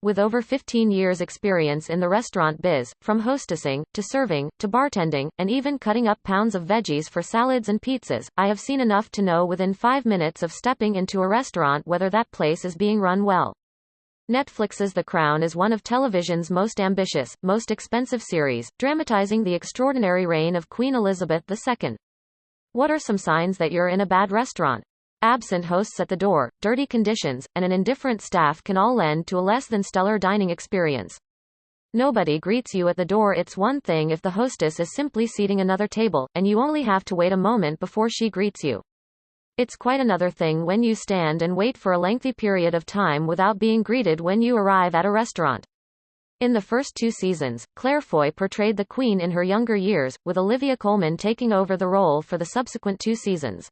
With over 15 years' experience in the restaurant biz, from hostessing, to serving, to bartending, and even cutting up pounds of veggies for salads and pizzas, I have seen enough to know within 5 minutes of stepping into a restaurant whether that place is being run well. Netflix's The Crown is one of television's most ambitious, most expensive series, dramatizing the extraordinary reign of Queen Elizabeth II. What are some signs that you're in a bad restaurant? Absent hosts at the door, dirty conditions, and an indifferent staff can all lend to a less than stellar dining experience. Nobody greets you at the door. It's one thing if the hostess is simply seating another table, and you only have to wait a moment before she greets you. It's quite another thing when you stand and wait for a lengthy period of time without being greeted when you arrive at a restaurant. In the first 2 seasons, Claire Foy portrayed the Queen in her younger years, with Olivia Colman taking over the role for the subsequent 2 seasons.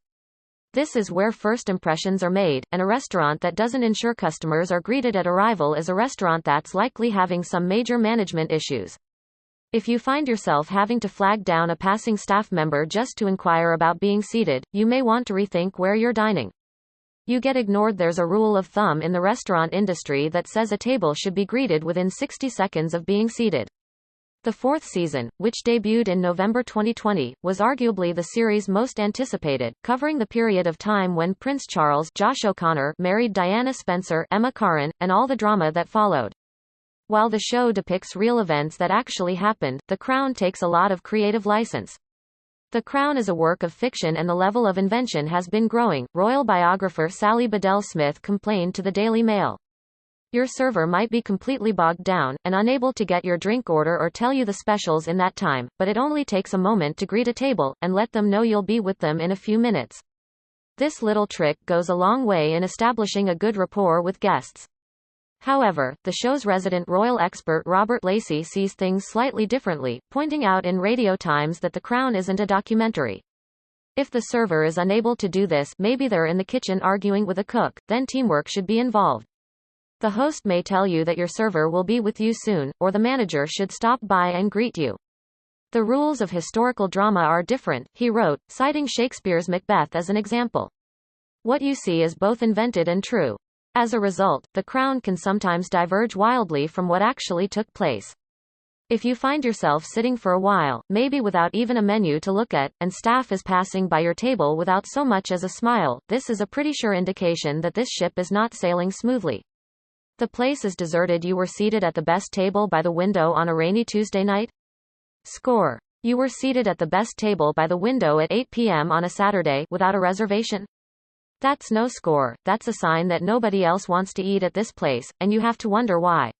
This is where first impressions are made, and a restaurant that doesn't ensure customers are greeted at arrival is a restaurant that's likely having some major management issues. If you find yourself having to flag down a passing staff member just to inquire about being seated, you may want to rethink where you're dining. You get ignored. There's a rule of thumb in the restaurant industry that says a table should be greeted within 60 seconds of being seated. The 4th season, which debuted in November 2020, was arguably the series' most anticipated, covering the period of time when Prince Charles Josh O'Connor married Diana Spencer Emma Corrin, and all the drama that followed. While the show depicts real events that actually happened, The Crown takes a lot of creative license. The Crown is a work of fiction and the level of invention has been growing, royal biographer Sally Bedell Smith complained to the Daily Mail. Your server might be completely bogged down, and unable to get your drink order or tell you the specials in that time, but it only takes a moment to greet a table, and let them know you'll be with them in a few minutes. This little trick goes a long way in establishing a good rapport with guests. However, the show's resident royal expert Robert Lacey sees things slightly differently, pointing out in Radio Times that The Crown isn't a documentary. If the server is unable to do this, maybe they're in the kitchen arguing with a cook, then teamwork should be involved. The host may tell you that your server will be with you soon, or the manager should stop by and greet you. The rules of historical drama are different, he wrote, citing Shakespeare's Macbeth as an example. What you see is both invented and true. As a result, The Crown can sometimes diverge wildly from what actually took place. If you find yourself sitting for a while, maybe without even a menu to look at, and staff is passing by your table without so much as a smile, this is a pretty sure indication that this ship is not sailing smoothly. The place is deserted. You were seated at the best table by the window on a rainy Tuesday night? Score. You were seated at the best table by the window at 8 p.m. on a Saturday, without a reservation? That's no score. That's a sign that nobody else wants to eat at this place, and you have to wonder why.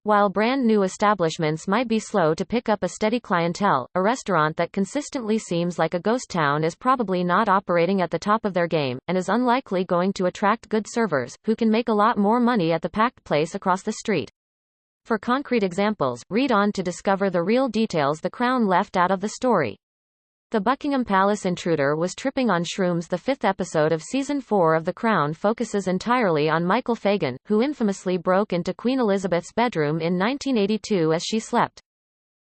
While brand new establishments might be slow to pick up a steady clientele, a restaurant that consistently seems like a ghost town is probably not operating at the top of their game, and is unlikely going to attract good servers, who can make a lot more money at the packed place across the street. For concrete examples, read on to discover the real details The Crown left out of the story. The Buckingham Palace intruder was tripping on shrooms. The 5th episode of Season 4 of The Crown focuses entirely on Michael Fagan, who infamously broke into Queen Elizabeth's bedroom in 1982 as she slept.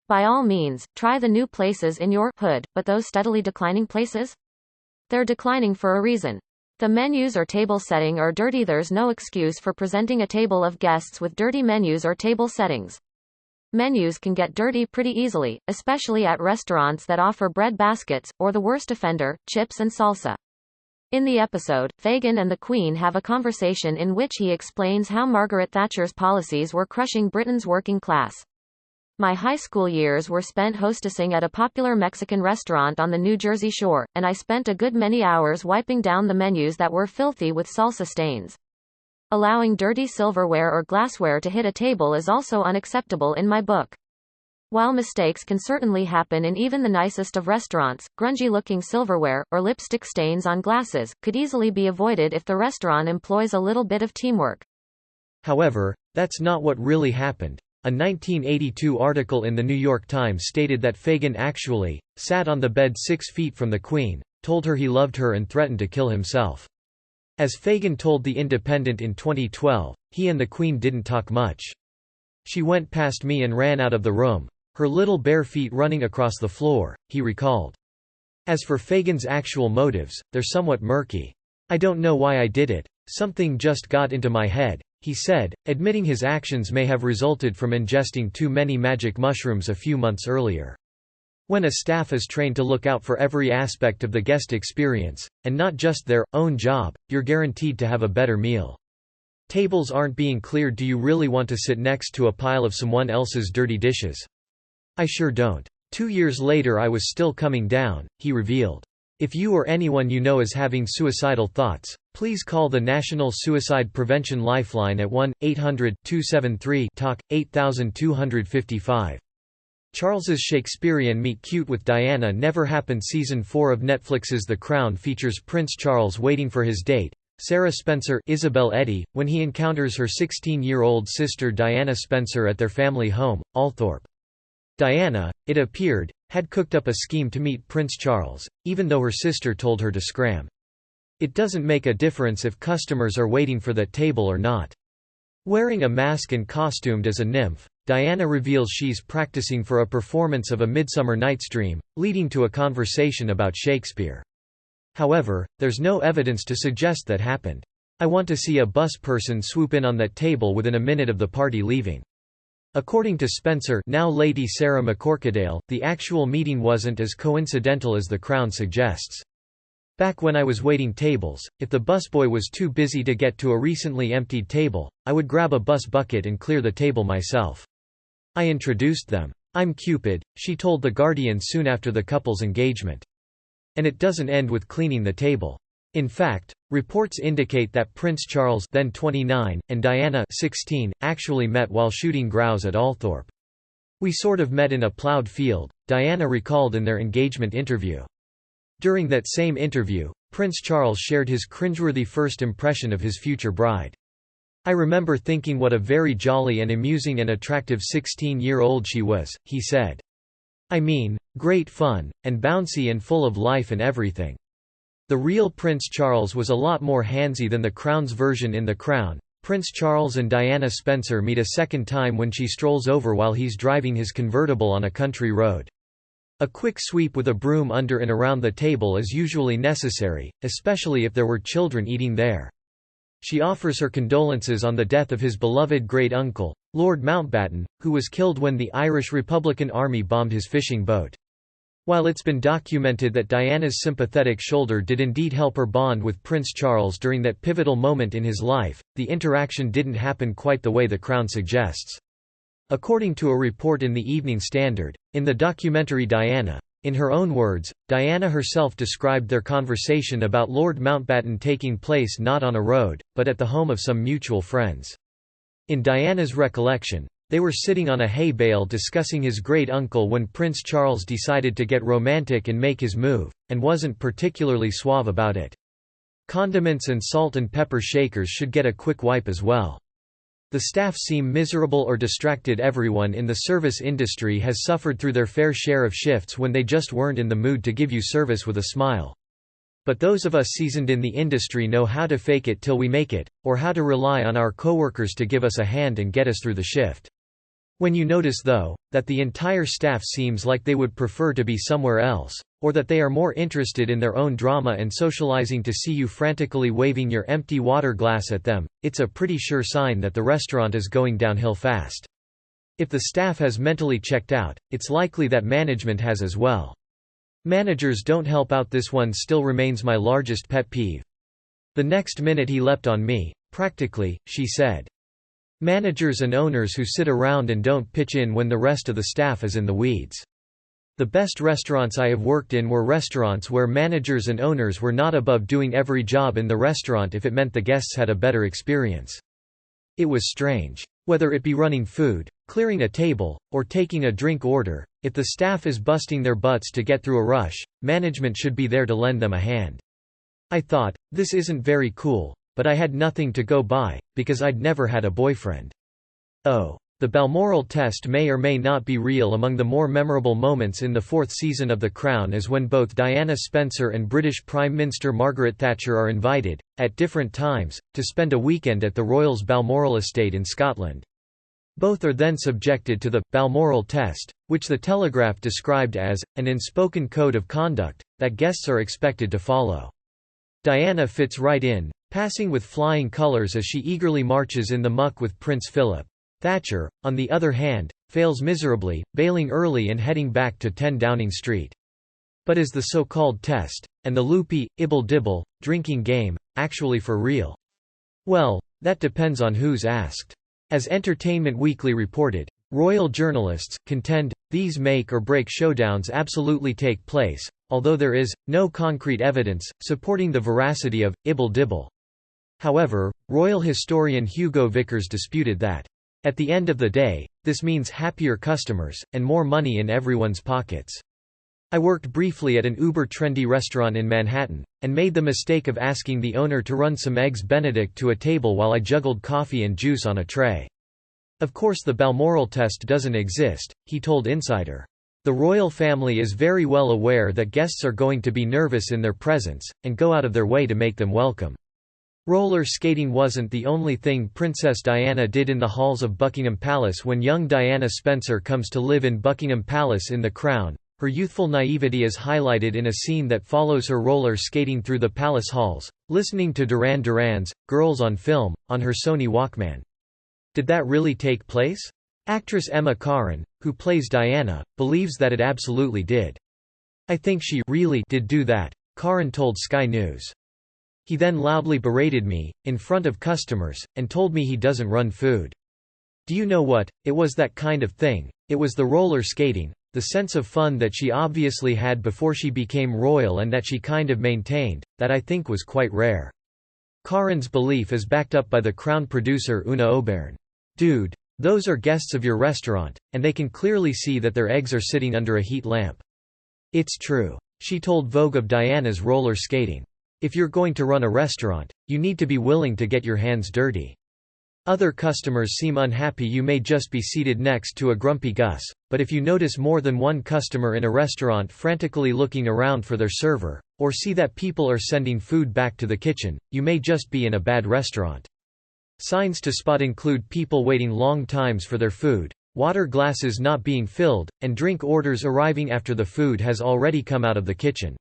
By all means, try the new places in your hood, but those steadily declining places? They're declining for a reason. The menus or table setting are dirty. There's no excuse for presenting a table of guests with dirty menus or table settings. Menus can get dirty pretty easily, especially at restaurants that offer bread baskets, or the worst offender, chips and salsa. In the episode, Fagin and the Queen have a conversation in which he explains how Margaret Thatcher's policies were crushing Britain's working class. My high school years were spent hostessing at a popular Mexican restaurant on the New Jersey shore, and I spent a good many hours wiping down the menus that were filthy with salsa stains. Allowing dirty silverware or glassware to hit a table is also unacceptable in my book. While mistakes can certainly happen in even the nicest of restaurants, grungy-looking silverware, or lipstick stains on glasses, could easily be avoided if the restaurant employs a little bit of teamwork. However, that's not what really happened. A 1982 article in the New York Times stated that Fagin actually sat on the bed 6 feet from the Queen, told her he loved her and threatened to kill himself. As Fagin told The Independent in 2012, he and the Queen didn't talk much. She went past me and ran out of the room, her little bare feet running across the floor, he recalled. As for Fagin's actual motives, they're somewhat murky. I don't know why I did it. Something just got into my head, he said, admitting his actions may have resulted from ingesting too many magic mushrooms a few months earlier. When a staff is trained to look out for every aspect of the guest experience, and not just their own job, you're guaranteed to have a better meal. Tables aren't being cleared. Do you really want to sit next to a pile of someone else's dirty dishes? I sure don't. 2 years later I was still coming down, he revealed. If you or anyone you know is having suicidal thoughts, please call the National Suicide Prevention Lifeline at 1-800-273-TALK, 8255. Charles's Shakespearean meet cute with Diana never happened. Season 4 of Netflix's The Crown features Prince Charles waiting for his date, Sarah Spencer Isabel Eddy, when he encounters her 16-year-old sister Diana Spencer at their family home, Althorpe. Diana, it appeared, had cooked up a scheme to meet Prince Charles, even though her sister told her to scram. It doesn't make a difference if customers are waiting for that table or not. Wearing a mask and costumed as a nymph, Diana reveals she's practicing for a performance of A Midsummer Night's Dream, leading to a conversation about Shakespeare. However, there's no evidence to suggest that happened. I want to see a bus person swoop in on that table within a minute of the party leaving. According to Spencer, now Lady Sarah McCorquodale, the actual meeting wasn't as coincidental as The Crown suggests. Back when I was waiting tables, if the busboy was too busy to get to a recently emptied table, I would grab a bus bucket and clear the table myself. I introduced them. I'm Cupid, she told The Guardian soon after the couple's engagement. And it doesn't end with cleaning the table. In fact, reports indicate that Prince Charles, then 29, and Diana, 16, actually met while shooting grouse at Althorpe. We sort of met in a plowed field, Diana recalled in their engagement interview. During that same interview, Prince Charles shared his cringeworthy first impression of his future bride. I remember thinking what a very jolly and amusing and attractive 16-year-old she was, he said. I mean, great fun, and bouncy and full of life and everything. The real Prince Charles was a lot more handsy than the Crown's version in The Crown. Prince Charles and Diana Spencer meet a second time when she strolls over while he's driving his convertible on a country road. A quick sweep with a broom under and around the table is usually necessary, especially if there were children eating there. She offers her condolences on the death of his beloved great-uncle, Lord Mountbatten, who was killed when the Irish Republican Army bombed his fishing boat. While it's been documented that Diana's sympathetic shoulder did indeed help her bond with Prince Charles during that pivotal moment in his life, the interaction didn't happen quite the way The Crown suggests. According to a report in the Evening Standard, in the documentary Diana, in her own words, Diana herself described their conversation about Lord Mountbatten taking place not on a road, but at the home of some mutual friends. In Diana's recollection, they were sitting on a hay bale discussing his great-uncle when Prince Charles decided to get romantic and make his move, and wasn't particularly suave about it. Condiments and salt and pepper shakers should get a quick wipe as well. The staff seem miserable or distracted. Everyone in the service industry has suffered through their fair share of shifts when they just weren't in the mood to give you service with a smile. But those of us seasoned in the industry know how to fake it till we make it, or how to rely on our coworkers to give us a hand and get us through the shift. When you notice, though, that the entire staff seems like they would prefer to be somewhere else, or that they are more interested in their own drama and socializing to see you frantically waving your empty water glass at them, it's a pretty sure sign that the restaurant is going downhill fast. If the staff has mentally checked out, it's likely that management has as well. Managers don't help out. This one still remains my largest pet peeve. The next minute he leapt on me, practically, she said. Managers and owners who sit around and don't pitch in when the rest of the staff is in the weeds. The best restaurants I have worked in were restaurants where managers and owners were not above doing every job in the restaurant if it meant the guests had a better experience. It was strange. Whether it be running food, clearing a table, or taking a drink order, if the staff is busting their butts to get through a rush, management should be there to lend them a hand. I thought, this isn't very cool, but I had nothing to go by, because I'd never had a boyfriend. Oh. The Balmoral test may or may not be real. Among the more memorable moments in the fourth season of The Crown is when both Diana Spencer and British Prime Minister Margaret Thatcher are invited, at different times, to spend a weekend at the Royals' Balmoral estate in Scotland. Both are then subjected to the Balmoral test, which the Telegraph described as an unspoken code of conduct that guests are expected to follow. Diana fits right in, passing with flying colours as she eagerly marches in the muck with Prince Philip. Thatcher, on the other hand, fails miserably, bailing early and heading back to 10 Downing Street. But is the so-called test, and the loopy, ibble-dibble, drinking game, actually for real? Well, that depends on who's asked. As Entertainment Weekly reported, royal journalists contend these make-or-break showdowns absolutely take place, although there is no concrete evidence supporting the veracity of ibble-dibble. However, royal historian Hugo Vickers disputed that. At the end of the day, this means happier customers, and more money in everyone's pockets. I worked briefly at an uber-trendy restaurant in Manhattan, and made the mistake of asking the owner to run some eggs Benedict to a table while I juggled coffee and juice on a tray. Of course the Balmoral test doesn't exist, he told Insider. The royal family is very well aware that guests are going to be nervous in their presence, and go out of their way to make them welcome. Roller skating wasn't the only thing Princess Diana did in the halls of Buckingham Palace when young Diana Spencer comes to live in Buckingham Palace in The Crown. Her youthful naivety is highlighted in a scene that follows her roller skating through the palace halls, listening to Duran Duran's "Girls on Film" on her Sony Walkman. Did that really take place? Actress Emma Corrin, who plays Diana, believes that it absolutely did. "I think she really did do that," Corrin told Sky News. "He then loudly berated me, in front of customers, and told me he doesn't run food. Do you know what, it was that kind of thing, it was the roller skating, the sense of fun that she obviously had before she became royal and that she kind of maintained, that I think was quite rare." Corrin's belief is backed up by the Crown producer Una Obeirne. "Dude, those are guests of your restaurant, and they can clearly see that their eggs are sitting under a heat lamp." It's true. She told Vogue of Diana's roller skating. "If you're going to run a restaurant, you need to be willing to get your hands dirty. Other customers seem unhappy you may just be seated next to a grumpy Gus, but if you notice more than one customer in a restaurant frantically looking around for their server, or see that people are sending food back to the kitchen, you may just be in a bad restaurant." Signs to spot include people waiting long times for their food, water glasses not being filled, and drink orders arriving after the food has already come out of the kitchen.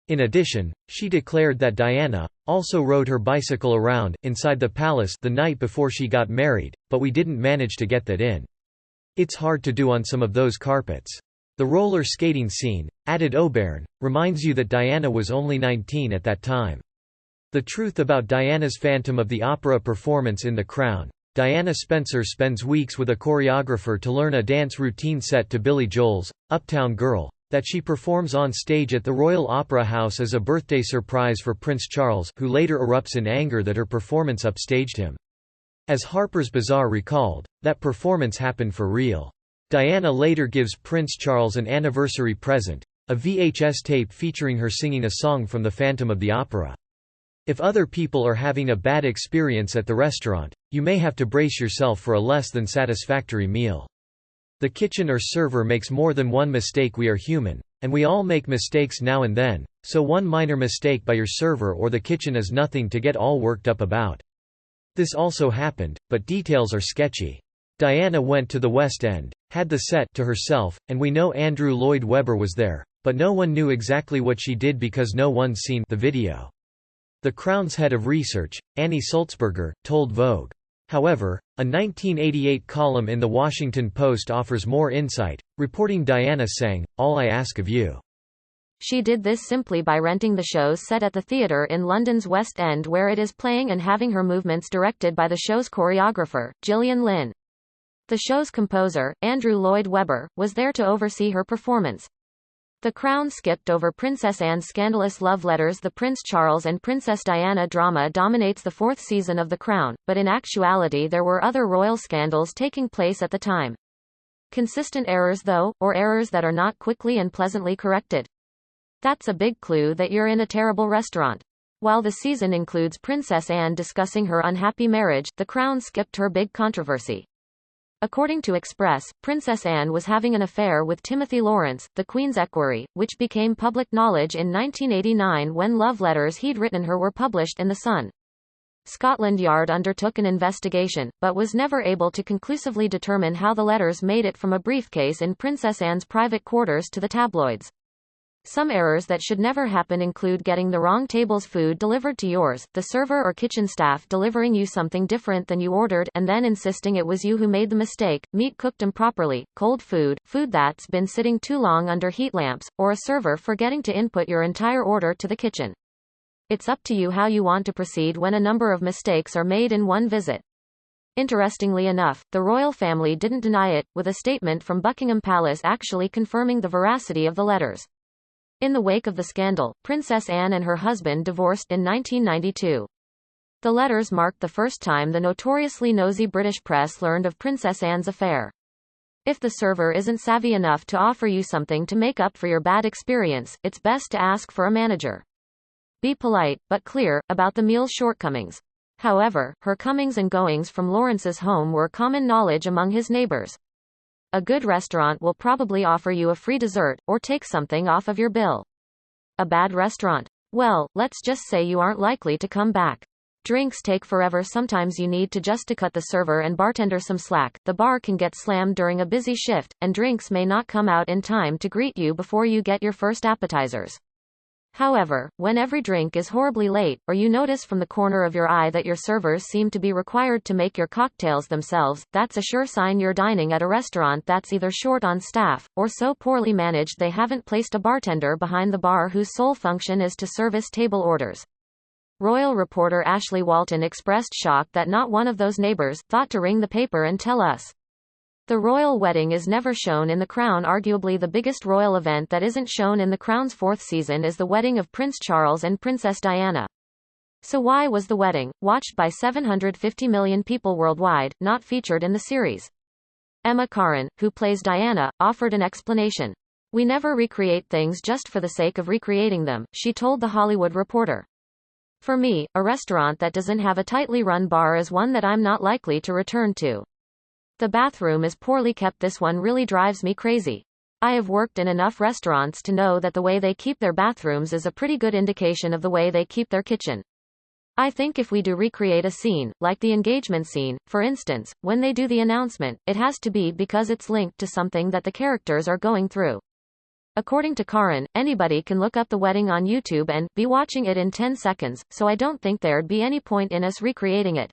In addition, she declared that Diana also rode her bicycle around inside the palace the night before she got married, but we didn't manage to get that in. It's hard to do on some of those carpets. The roller skating scene, added Obeirne, reminds you that Diana was only 19 at that time. The truth about Diana's Phantom of the Opera performance in The Crown: Diana Spencer spends weeks with a choreographer to learn a dance routine set to Billy Joel's Uptown Girl, that she performs on stage at the Royal Opera House as a birthday surprise for Prince Charles, who later erupts in anger that her performance upstaged him. As Harper's Bazaar recalled, that performance happened for real. Diana later gives Prince Charles an anniversary present, a VHS tape featuring her singing a song from The Phantom of the Opera. If other people are having a bad experience at the restaurant, you may have to brace yourself for a less than satisfactory meal. The kitchen or server makes more than one mistake. We are human, and we all make mistakes now and then, so one minor mistake by your server or the kitchen is nothing to get all worked up about. This also happened, but details are sketchy. Diana went to the West End, had the set to herself, and we know Andrew Lloyd Webber was there, but no one knew exactly what she did because no one's seen the video. The Crown's head of research, Annie Sulzberger, told Vogue. However, a 1988 column in The Washington Post offers more insight, reporting Diana saying, "All I ask of you." She did this simply by renting the show's set at the theatre in London's West End where it is playing and having her movements directed by the show's choreographer, Gillian Lynn. The show's composer, Andrew Lloyd Webber, was there to oversee her performance. The Crown skipped over Princess Anne's scandalous love letters. The Prince Charles and Princess Diana drama dominates the fourth season of The Crown, but in actuality there were other royal scandals taking place at the time. Consistent errors though, or errors that are not quickly and pleasantly corrected? That's a big clue that you're in a terrible restaurant. While the season includes Princess Anne discussing her unhappy marriage, The Crown skipped her big controversy. According to Express, Princess Anne was having an affair with Timothy Lawrence, the Queen's equerry, which became public knowledge in 1989 when love letters he'd written her were published in The Sun. Scotland Yard undertook an investigation, but was never able to conclusively determine how the letters made it from a briefcase in Princess Anne's private quarters to the tabloids. Some errors that should never happen include getting the wrong table's food delivered to yours, the server or kitchen staff delivering you something different than you ordered and then insisting it was you who made the mistake, meat cooked improperly, cold food, food that's been sitting too long under heat lamps, or a server forgetting to input your entire order to the kitchen. It's up to you how you want to proceed when a number of mistakes are made in one visit. Interestingly enough, the royal family didn't deny it, with a statement from Buckingham Palace actually confirming the veracity of the letters. In the wake of the scandal, Princess Anne and her husband divorced in 1992. The letters marked the first time the notoriously nosy British press learned of Princess Anne's affair. If the server isn't savvy enough to offer you something to make up for your bad experience, it's best to ask for a manager. Be polite, but clear, about the meal's shortcomings. However, her comings and goings from Lawrence's home were common knowledge among his neighbors. A good restaurant will probably offer you a free dessert, or take something off of your bill. A bad restaurant? Well, let's just say you aren't likely to come back. Drinks take forever. Sometimes you need to just to cut the server and bartender some slack. The bar can get slammed during a busy shift, and drinks may not come out in time to greet you before you get your first appetizers. However, when every drink is horribly late, or you notice from the corner of your eye that your servers seem to be required to make your cocktails themselves, that's a sure sign you're dining at a restaurant that's either short on staff, or so poorly managed they haven't placed a bartender behind the bar whose sole function is to service table orders. Royal reporter Ashley Walton expressed shock that not one of those neighbors thought to ring the paper and tell us. The royal wedding is never shown in The Crown. Arguably the biggest royal event that isn't shown in The Crown's fourth season is the wedding of Prince Charles and Princess Diana. So why was the wedding, watched by 750 million people worldwide, not featured in the series? Emma Corrin, who plays Diana, offered an explanation. "We never recreate things just for the sake of recreating them," she told The Hollywood Reporter. "For me, a restaurant that doesn't have a tightly run bar is one that I'm not likely to return to. The bathroom is poorly kept. This one really drives me crazy. I have worked in enough restaurants to know that the way they keep their bathrooms is a pretty good indication of the way they keep their kitchen. I think if we do recreate a scene, like the engagement scene, for instance, when they do the announcement, it has to be because it's linked to something that the characters are going through." According to Corrin, anybody can look up the wedding on YouTube and be watching it in 10 seconds, so I don't think there'd be any point in us recreating it.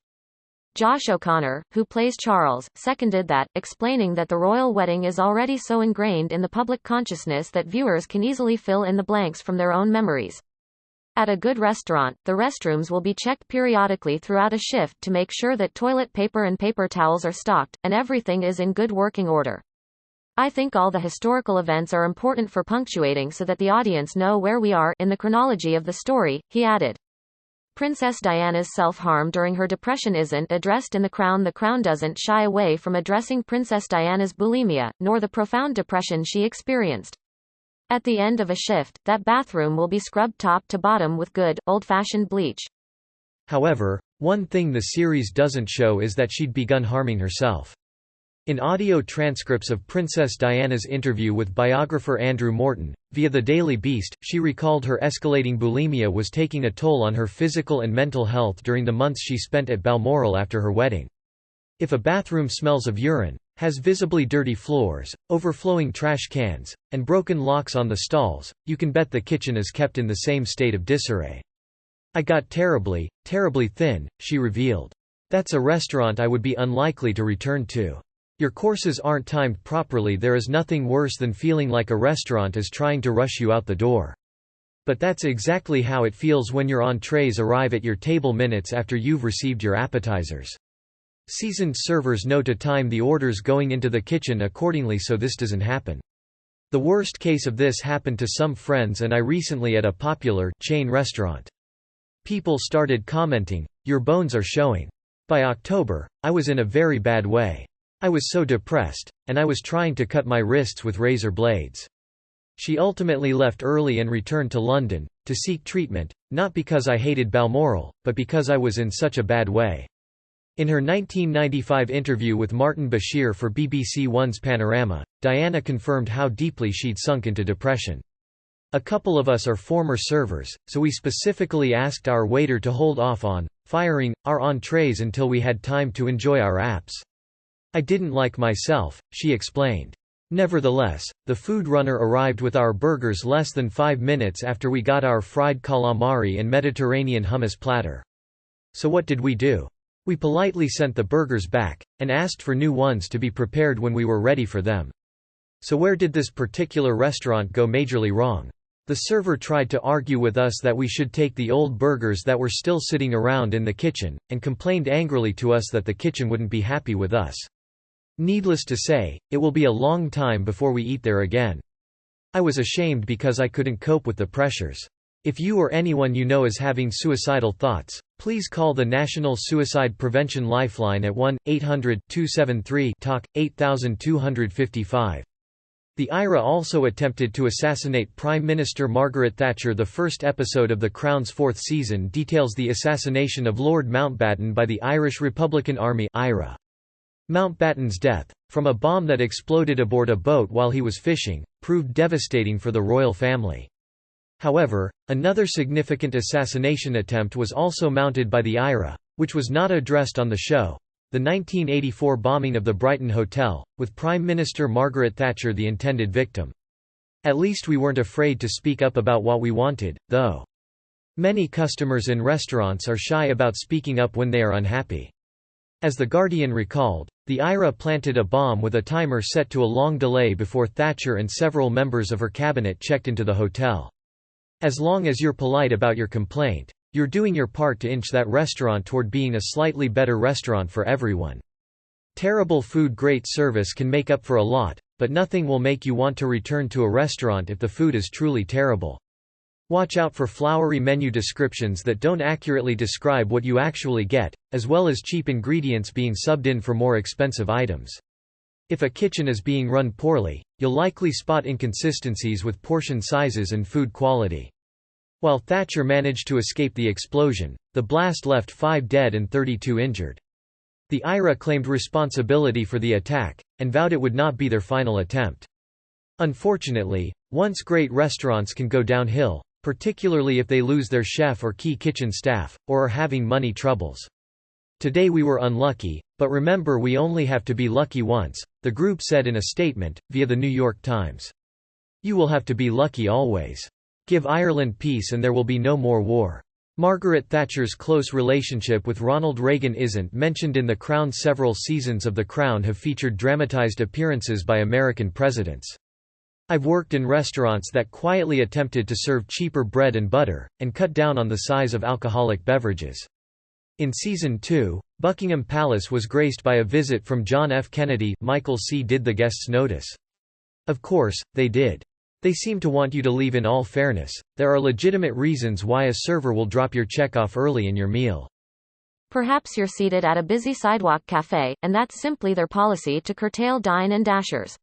Josh O'Connor, who plays Charles, seconded that, explaining that the royal wedding is already so ingrained in the public consciousness that viewers can easily fill in the blanks from their own memories. At a good restaurant, the restrooms will be checked periodically throughout a shift to make sure that toilet paper and paper towels are stocked, and everything is in good working order. I think all the historical events are important for punctuating so that the audience know where we are in the chronology of the story, he added. Princess Diana's self-harm during her depression isn't addressed in The Crown. The Crown doesn't shy away from addressing Princess Diana's bulimia, nor the profound depression she experienced. At the end of a shift, that bathroom will be scrubbed top to bottom with good, old-fashioned bleach. However, one thing the series doesn't show is that she'd begun harming herself. In audio transcripts of Princess Diana's interview with biographer Andrew Morton, via The Daily Beast, she recalled her escalating bulimia was taking a toll on her physical and mental health during the months she spent at Balmoral after her wedding. If a bathroom smells of urine, has visibly dirty floors, overflowing trash cans, and broken locks on the stalls, you can bet the kitchen is kept in the same state of disarray. "I got terribly, terribly thin," she revealed. "That's a restaurant I would be unlikely to return to. Your courses aren't timed properly. There is nothing worse than feeling like a restaurant is trying to rush you out the door. But that's exactly how it feels when your entrees arrive at your table minutes after you've received your appetizers. Seasoned servers know to time the orders going into the kitchen accordingly so this doesn't happen. The worst case of this happened to some friends and I recently at a popular chain restaurant. People started commenting, 'Your bones are showing.' By October, I was in a very bad way. I was so depressed, and I was trying to cut my wrists with razor blades." She ultimately left early and returned to London, to seek treatment, not because I hated Balmoral, but because I was in such a bad way. In her 1995 interview with Martin Bashir for BBC One's Panorama, Diana confirmed how deeply she'd sunk into depression. "A couple of us are former servers, so we specifically asked our waiter to hold off on firing our entrees until we had time to enjoy our apps. I didn't like myself," she explained. Nevertheless, the food runner arrived with our burgers less than 5 minutes after we got our fried calamari and Mediterranean hummus platter. So what did we do? We politely sent the burgers back, and asked for new ones to be prepared when we were ready for them. So where did this particular restaurant go majorly wrong? The server tried to argue with us that we should take the old burgers that were still sitting around in the kitchen, and complained angrily to us that the kitchen wouldn't be happy with us. Needless to say, it will be a long time before we eat there again. I was ashamed because I couldn't cope with the pressures. If you or anyone you know is having suicidal thoughts, please call the National Suicide Prevention Lifeline at 1-800-273-TALK, 8255. The IRA also attempted to assassinate Prime Minister Margaret Thatcher. The first episode of The Crown's fourth season details the assassination of Lord Mountbatten by the Irish Republican Army (IRA). Mountbatten's death, from a bomb that exploded aboard a boat while he was fishing, proved devastating for the royal family. However, another significant assassination attempt was also mounted by the IRA, which was not addressed on the show: the 1984 bombing of the Brighton Hotel, with Prime Minister Margaret Thatcher the intended victim. At least we weren't afraid to speak up about what we wanted, though. Many customers in restaurants are shy about speaking up when they are unhappy. As The Guardian recalled, the IRA planted a bomb with a timer set to a long delay before Thatcher and several members of her cabinet checked into the hotel. As long as you're polite about your complaint, you're doing your part to inch that restaurant toward being a slightly better restaurant for everyone. Terrible food, great service can make up for a lot, but nothing will make you want to return to a restaurant if the food is truly terrible. Watch out for flowery menu descriptions that don't accurately describe what you actually get, as well as cheap ingredients being subbed in for more expensive items. If a kitchen is being run poorly, you'll likely spot inconsistencies with portion sizes and food quality. While Thatcher managed to escape the explosion, the blast left 5 dead and 32 injured. The IRA claimed responsibility for the attack, and vowed it would not be their final attempt. Unfortunately, once great restaurants can go downhill, particularly if they lose their chef or key kitchen staff, or are having money troubles. Today we were unlucky, but remember, we only have to be lucky once, the group said in a statement, via the New York Times. You will have to be lucky always. Give Ireland peace and there will be no more war. Margaret Thatcher's close relationship with Ronald Reagan isn't mentioned in The Crown. Several seasons of The Crown have featured dramatized appearances by American presidents. I've worked in restaurants that quietly attempted to serve cheaper bread and butter, and cut down on the size of alcoholic beverages. In Season 2, Buckingham Palace was graced by a visit from John F. Kennedy. Michael C. Did the guests notice? Of course, they did. They seem to want you to leave. In all fairness, there are legitimate reasons why a server will drop your check off early in your meal. Perhaps you're seated at a busy sidewalk cafe, and that's simply their policy to curtail dine and dashers.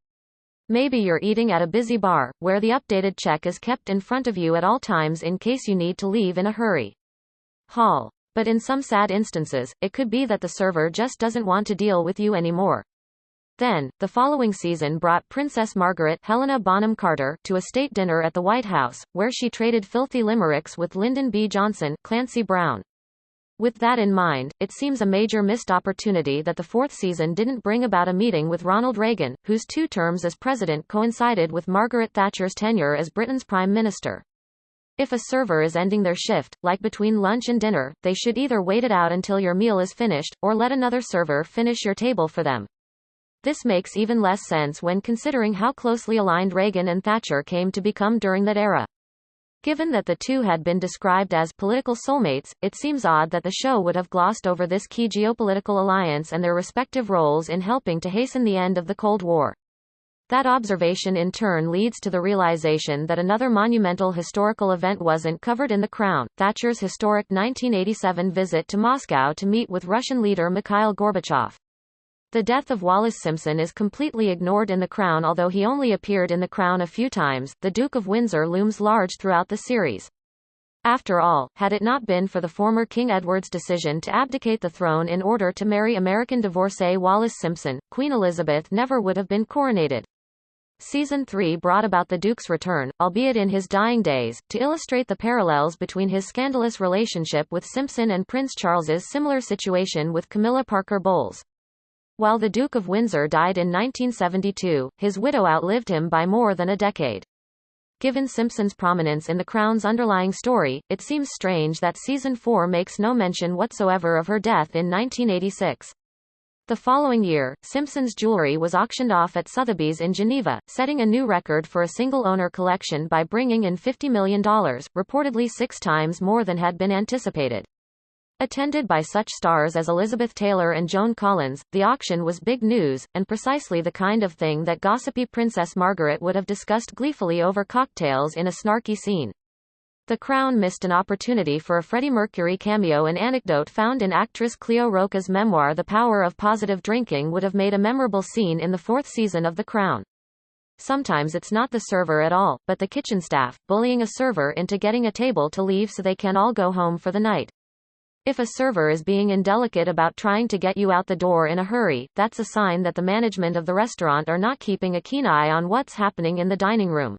Maybe you're eating at a busy bar, where the updated check is kept in front of you at all times in case you need to leave in a hurry. But in some sad instances, it could be that the server just doesn't want to deal with you anymore. Then, the following season brought Princess Margaret Helena Bonham Carter to a state dinner at the White House, where she traded filthy limericks with Lyndon B. Johnson, Clancy Brown. With that in mind, it seems a major missed opportunity that the fourth season didn't bring about a meeting with Ronald Reagan, whose 2 terms as president coincided with Margaret Thatcher's tenure as Britain's Prime Minister. If a server is ending their shift, like between lunch and dinner, they should either wait it out until your meal is finished, or let another server finish your table for them. This makes even less sense when considering how closely aligned Reagan and Thatcher came to become during that era. Given that the two had been described as political soulmates, it seems odd that the show would have glossed over this key geopolitical alliance and their respective roles in helping to hasten the end of the Cold War. That observation in turn leads to the realization that another monumental historical event wasn't covered in The Crown: Thatcher's historic 1987 visit to Moscow to meet with Russian leader Mikhail Gorbachev. The death of Wallis Simpson is completely ignored in The Crown. Although he only appeared in The Crown a few times, the Duke of Windsor looms large throughout the series. After all, had it not been for the former King Edward's decision to abdicate the throne in order to marry American divorcee Wallis Simpson, Queen Elizabeth never would have been coronated. Season 3 brought about the Duke's return, albeit in his dying days, to illustrate the parallels between his scandalous relationship with Simpson and Prince Charles's similar situation with Camilla Parker Bowles. While the Duke of Windsor died in 1972, his widow outlived him by more than a decade. Given Simpson's prominence in The Crown's underlying story, it seems strange that Season 4 makes no mention whatsoever of her death in 1986. The following year, Simpson's jewelry was auctioned off at Sotheby's in Geneva, setting a new record for a single-owner collection by bringing in $50 million, reportedly 6 times more than had been anticipated. Attended by such stars as Elizabeth Taylor and Joan Collins, the auction was big news, and precisely the kind of thing that gossipy Princess Margaret would have discussed gleefully over cocktails in a snarky scene. The Crown missed an opportunity for a Freddie Mercury cameo. An anecdote found in actress Cleo Roca's memoir The Power of Positive Drinking would have made a memorable scene in the 4th season of The Crown. Sometimes it's not the server at all, but the kitchen staff, bullying a server into getting a table to leave so they can all go home for the night. If a server is being indelicate about trying to get you out the door in a hurry, that's a sign that the management of the restaurant are not keeping a keen eye on what's happening in the dining room.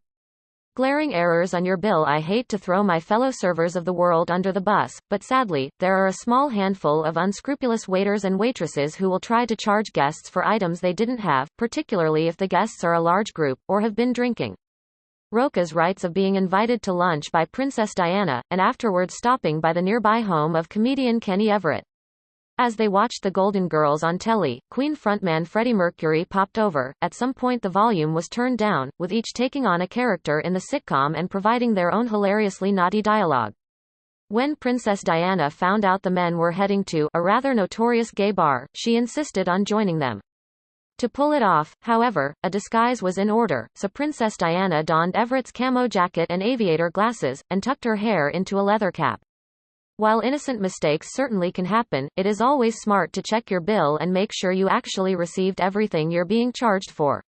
Glaring errors on your bill. I hate to throw my fellow servers of the world under the bus, but sadly, there are a small handful of unscrupulous waiters and waitresses who will try to charge guests for items they didn't have, particularly if the guests are a large group, or have been drinking. Roca's writes of being invited to lunch by Princess Diana, and afterwards stopping by the nearby home of comedian Kenny Everett. As they watched The Golden Girls on telly, Queen frontman Freddie Mercury popped over. At some point the volume was turned down, with each taking on a character in the sitcom and providing their own hilariously naughty dialogue. When Princess Diana found out the men were heading to a rather notorious gay bar, she insisted on joining them. To pull it off, however, a disguise was in order, so Princess Diana donned Everett's camo jacket and aviator glasses, and tucked her hair into a leather cap. While innocent mistakes certainly can happen, it is always smart to check your bill and make sure you actually received everything you're being charged for.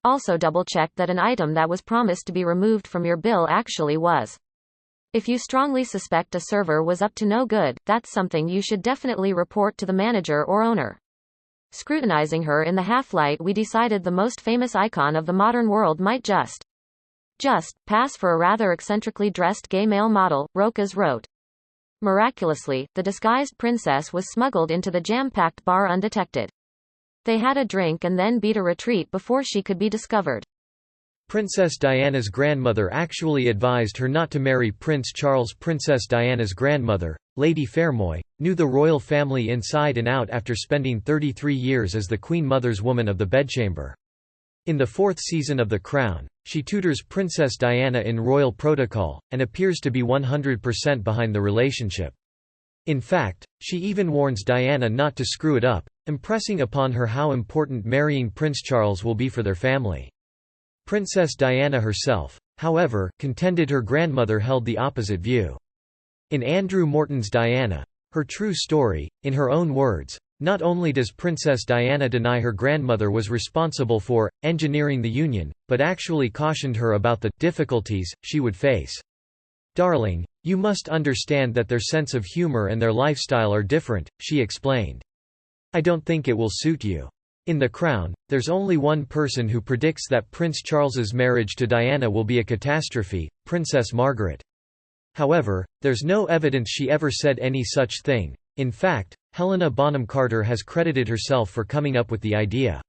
Also double-check that an item that was promised to be removed from your bill actually was. If you strongly suspect a server was up to no good, that's something you should definitely report to the manager or owner. Scrutinizing her in the half-light, we decided the most famous icon of the modern world might just pass for a rather eccentrically dressed gay male model, Roca's wrote. Miraculously, the disguised princess was smuggled into the jam-packed bar undetected. They had a drink and then beat a retreat before she could be discovered. Princess Diana's grandmother actually advised her not to marry Prince Charles. Princess Diana's grandmother, Lady Fairmoy, knew the royal family inside and out after spending 33 years as the Queen Mother's woman of the bedchamber. In the 4th season of The Crown, she tutors Princess Diana in royal protocol, and appears to be 100% behind the relationship. In fact, she even warns Diana not to screw it up, impressing upon her how important marrying Prince Charles will be for their family. Princess Diana herself, however, contended her grandmother held the opposite view. In Andrew Morton's Diana, Her True Story, in her own words, not only does Princess Diana deny her grandmother was responsible for engineering the union, but actually cautioned her about the difficulties she would face. "Darling, you must understand that their sense of humor and their lifestyle are different," she explained. "I don't think it will suit you." In The Crown, there's only one person who predicts that Prince Charles's marriage to Diana will be a catastrophe, Princess Margaret. However, there's no evidence she ever said any such thing. In fact, Helena Bonham Carter has credited herself for coming up with the idea.